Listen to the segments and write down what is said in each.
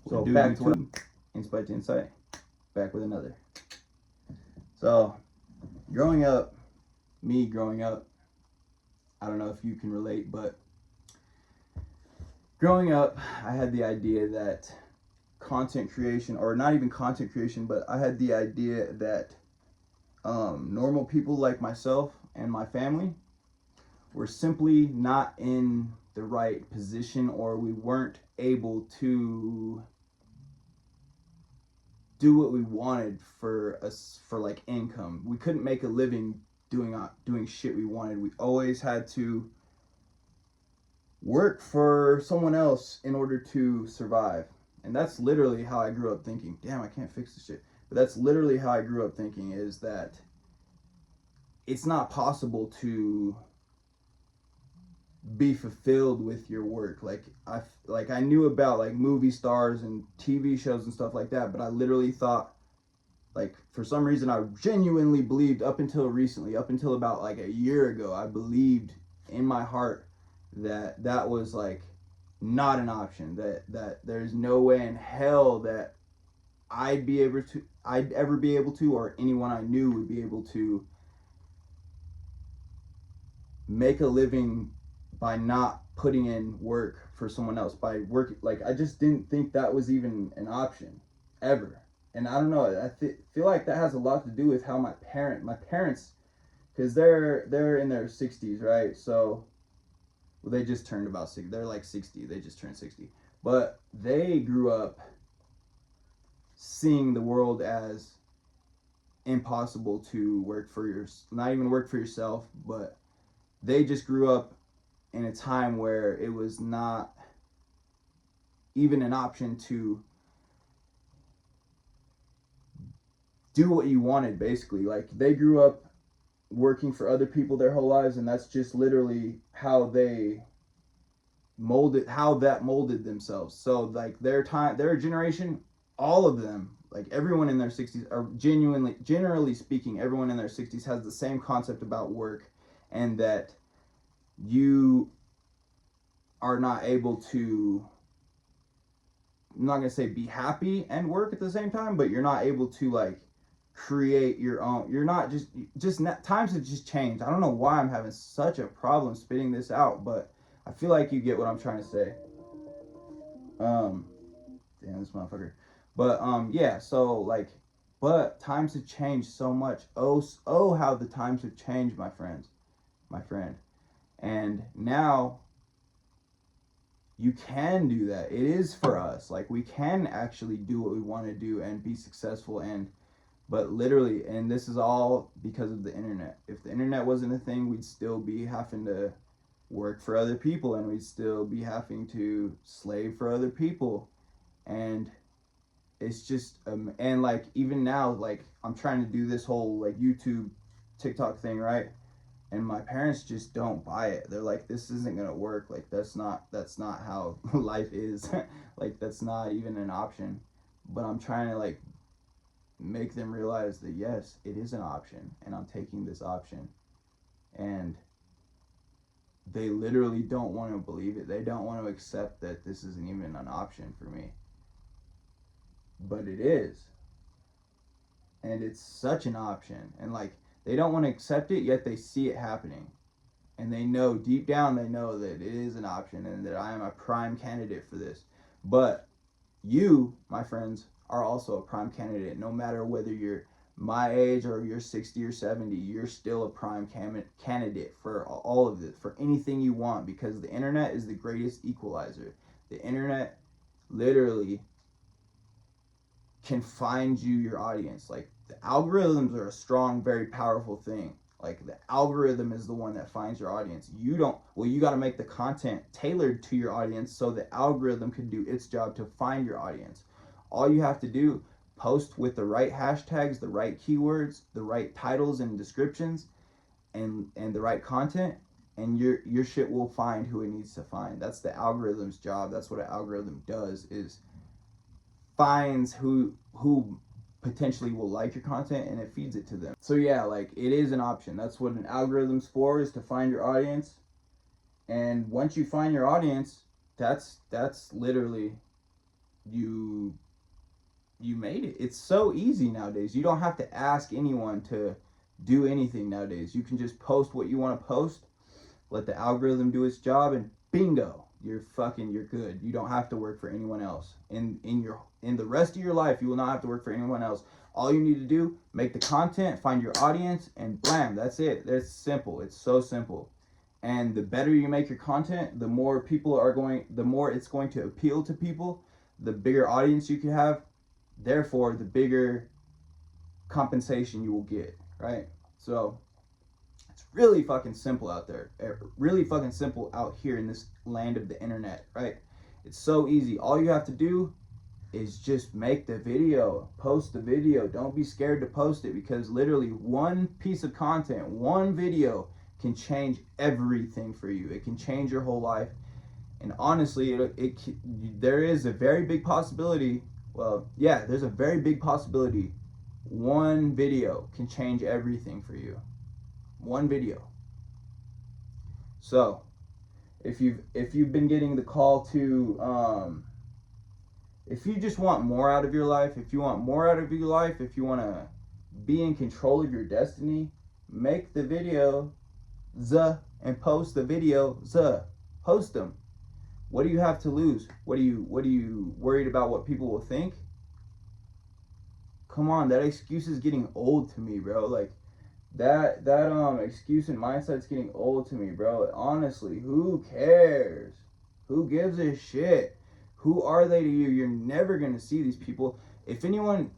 So back to what Insight to Insight, back with another. So growing up, I don't know if you can relate, but growing up, I had the idea that content creation, or not even content creation, but I had the idea that normal people like myself and my family were simply not in the right position, or we weren't able to do what we wanted for us, for like income. We couldn't make a living doing shit we wanted. We always had to work for someone else in order to survive. And that's literally how I grew up thinking. Damn, I can't fix this shit. But that's literally how I grew up thinking, is that it's not possible to be fulfilled with your work. I knew about like movie stars and TV shows and stuff like that, but I literally thought, like, for some reason I genuinely believed, up until recently, up until about like a year ago, I believed in my heart that that was like not an option, that there's no way in hell that I'd ever be able to, or anyone I knew would be able to make a living by not putting in work for someone else, by working. Like, I just didn't think that was even an option ever. And I don't know, feel like that has a lot to do with how my parents, because they're in their 60s, right? So, well, they just turned about 60. They're like 60. They just turned 60. But they grew up seeing the world as impossible to work for not even work for yourself, but they just grew up in a time where it was not even an option to do what you wanted, basically. Like, they grew up working for other people their whole lives, and that's just literally how that molded themselves. So like their generation, all of them, like everyone in their 60s, are generally speaking, everyone in their 60s has the same concept about work, and that you are not able to, I'm not gonna say be happy and work at the same time, but you're not able to like create your own. You're not times have just changed. I don't know why I'm having such a problem spitting this out, but I feel like you get what I'm trying to say. Damn, this motherfucker. But yeah, so like, but times have changed so much. Oh, how the times have changed, my friend. And now you can do that. It is for us. Like, we can actually do what we want to do and be successful. But literally, and this is all because of the internet. If the internet wasn't a thing, we'd still be having to work for other people, and we'd still be having to slave for other people. And it's just and like, even now, like, I'm trying to do this whole like YouTube, TikTok thing, right? And my parents just don't buy it. They're like, this isn't gonna work. Like, that's not how life is. Like, that's not even an option. But I'm trying to like make them realize that yes, it is an option, and I'm taking this option. And they literally don't want to believe it. They don't want to accept that this isn't even an option for me. But it is. And it's such an option. And like, they don't want to accept it, yet they see it happening. And they know, deep down, they know that it is an option and that I am a prime candidate for this. But you, my friends, are also a prime candidate. No matter whether you're my age or you're 60 or 70, you're still a prime candidate for all of this, for anything you want, because the internet is the greatest equalizer. The internet literally can find you your audience. Like, the algorithms are a strong, very powerful thing. Like, the algorithm is the one that finds your audience. You got to make the content tailored to your audience so the algorithm can do its job to find your audience. All you have to do, post with the right hashtags, the right keywords, the right titles and descriptions, and the right content, and your shit will find who it needs to find. That's the algorithm's job. That's what an algorithm does, is finds who potentially will like your content, and it feeds it to them. So yeah, like, it is an option. That's what an algorithm's for, is to find your audience. And once you find your audience, that's literally you made it. It's so easy nowadays. You don't have to ask anyone to do anything nowadays. You can just post what you want to post, let the algorithm do its job, and bingo, you're good. You don't have to work for anyone else. In the rest of your life, you will not have to work for anyone else. All you need to do, make the content, find your audience, and blam, that's it. That's simple. It's so simple. And the better you make your content, the more it's going to appeal to people, the bigger audience you can have, therefore the bigger compensation you will get, right? So it's really fucking simple out there. Really fucking simple out here in this land of the internet, right? It's so easy. All you have to do is just make the video, post the video. Don't be scared to post it, because literally one piece of content, one video can change everything for you. It can change your whole life. And honestly, there is a very big possibility. Well, yeah, there's a very big possibility one video can change everything for you. One video. So, if you've been getting the call to if you just want more out of your life, if you want to be in control of your destiny, make the video and post the video post them. What do you have to lose? What are you worried about what people will think? Come on, that excuse is getting old to me, bro. Like that excuse and mindset's getting old to me, bro. Honestly, who cares? Who gives a shit? Who are they to you? You're never gonna see these people. If anyone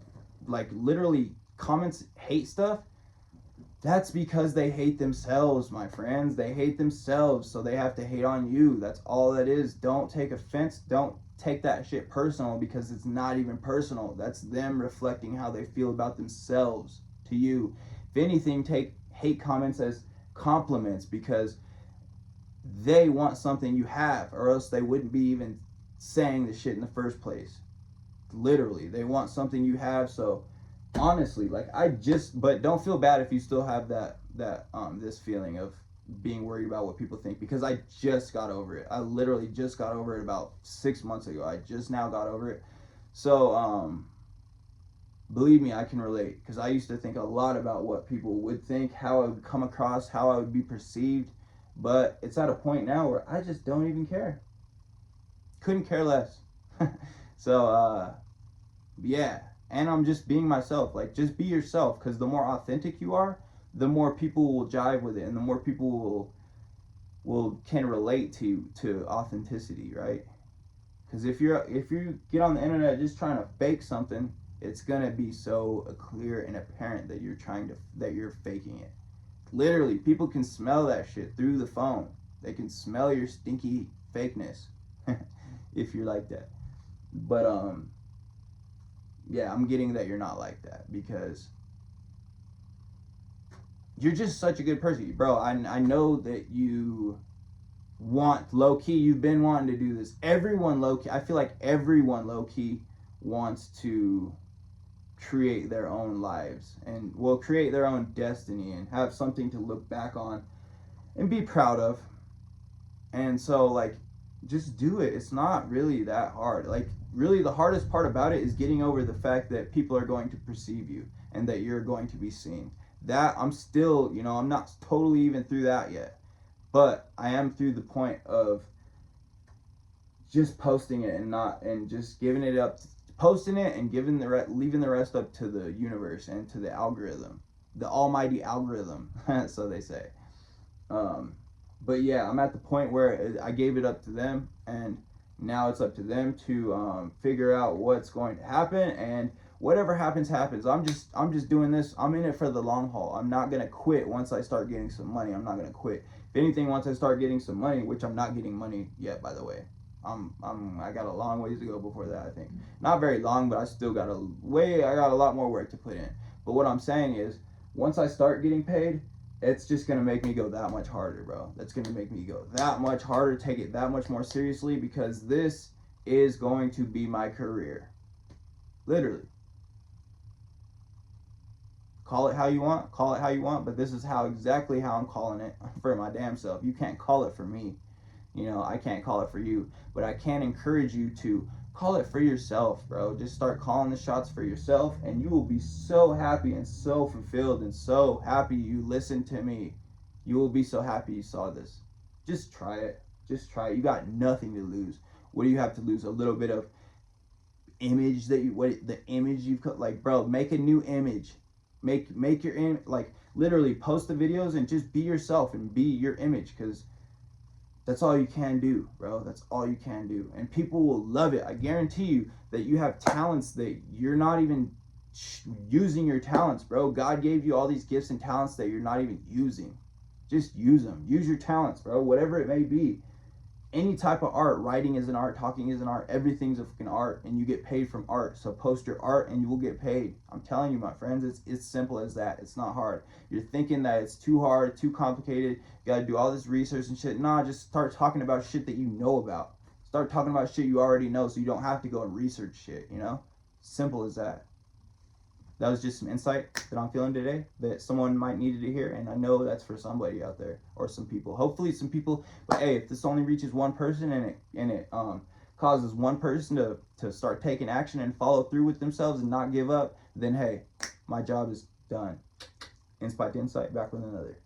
like literally comments hate stuff, that's because they hate themselves, my friends. They hate themselves, so they have to hate on you. That's all that is. Don't take offense. Don't take that shit personal, because it's not even personal. That's them reflecting how they feel about themselves to you. If anything, take hate comments as compliments, because they want something you have, or else they wouldn't be even saying the shit in the first place. Literally, they want something you have. So honestly, like but don't feel bad if you still have this feeling of being worried about what people think, because I just got over it. I literally just got over it about 6 months ago. I just now got over it. So believe me, I can relate, because I used to think a lot about what people would think, how I would come across, how I would be perceived. But it's at a point now where I just don't even care. Couldn't care less. So yeah, and I'm just being myself. Like, just be yourself, because the more authentic you are, the more people will jive with it, and the more people can relate to authenticity, right? Because if you get on the internet just trying to fake something, it's gonna be so clear and apparent that you're faking it. Literally, people can smell that shit through the phone. They can smell your stinky fakeness if you're like that. But yeah, I'm getting that you're not like that, because you're just such a good person, bro. I know that you want low-key, you've been wanting to do this. Everyone low-key, I feel like everyone low-key wants to create their own lives, and will create their own destiny, and have something to look back on and be proud of. And so, like, just do it. It's not really that hard. Like, really, the hardest part about it is getting over the fact that people are going to perceive you, and that you're going to be seen. That I'm still, I'm not totally even through that yet, but I am through the point of just posting it and just giving it up, posting it and leaving the rest up to the universe and to the algorithm, the almighty algorithm, so they say. But yeah, I'm at the point where I gave it up to them, and now it's up to them to figure out what's going to happen, and whatever happens. I'm just doing this. I'm in it for the long haul. I'm not gonna quit once I start getting some money. I'm not gonna quit. If anything, once I start getting some money, which I'm not getting money yet, by the way. I got a long ways to go before that, I think. Not very long, but I still got a lot more work to put in. But what I'm saying is, once I start getting paid, it's just going to make me go that much harder, bro. That's going to make me go that much harder, take it that much more seriously, because this is going to be my career. Literally. Call it how you want, but this is exactly how I'm calling it for my damn self. You can't call it for me. You know, I can't call it for you, but I can encourage you to call it for yourself, bro. Just start calling the shots for yourself, and you will be so happy and so fulfilled and so happy you listened to me. You will be so happy you saw this. Just try it. Just try it. You got nothing to lose. What do you have to lose? A little bit of image that you, what the image you've cut, like, bro, make a new image. Make your like, literally post the videos and just be yourself and be your image, because that's all you can do, bro. That's all you can do. And people will love it. I guarantee you that you have talents that you're not even using your talents, bro. God gave you all these gifts and talents that you're not even using. Just use them. Use your talents, bro. Whatever it may be. Any type of art. Writing is an art. Talking is an art. Everything's a fucking art. And you get paid from art. So post your art and you will get paid. I'm telling you, my friends, it's simple as that. It's not hard. You're thinking that it's too hard, too complicated. You gotta do all this research and shit. Nah, just start talking about shit that you know about. Start talking about shit you already know, so you don't have to go and research shit, you know? Simple as that. That was just some insight that I'm feeling today that someone might need to hear, and I know that's for somebody out there, or some people. Hopefully some people, but hey, if this only reaches one person and it causes one person to start taking action and follow through with themselves and not give up, then hey, my job is done. Insight to Insight, back with another.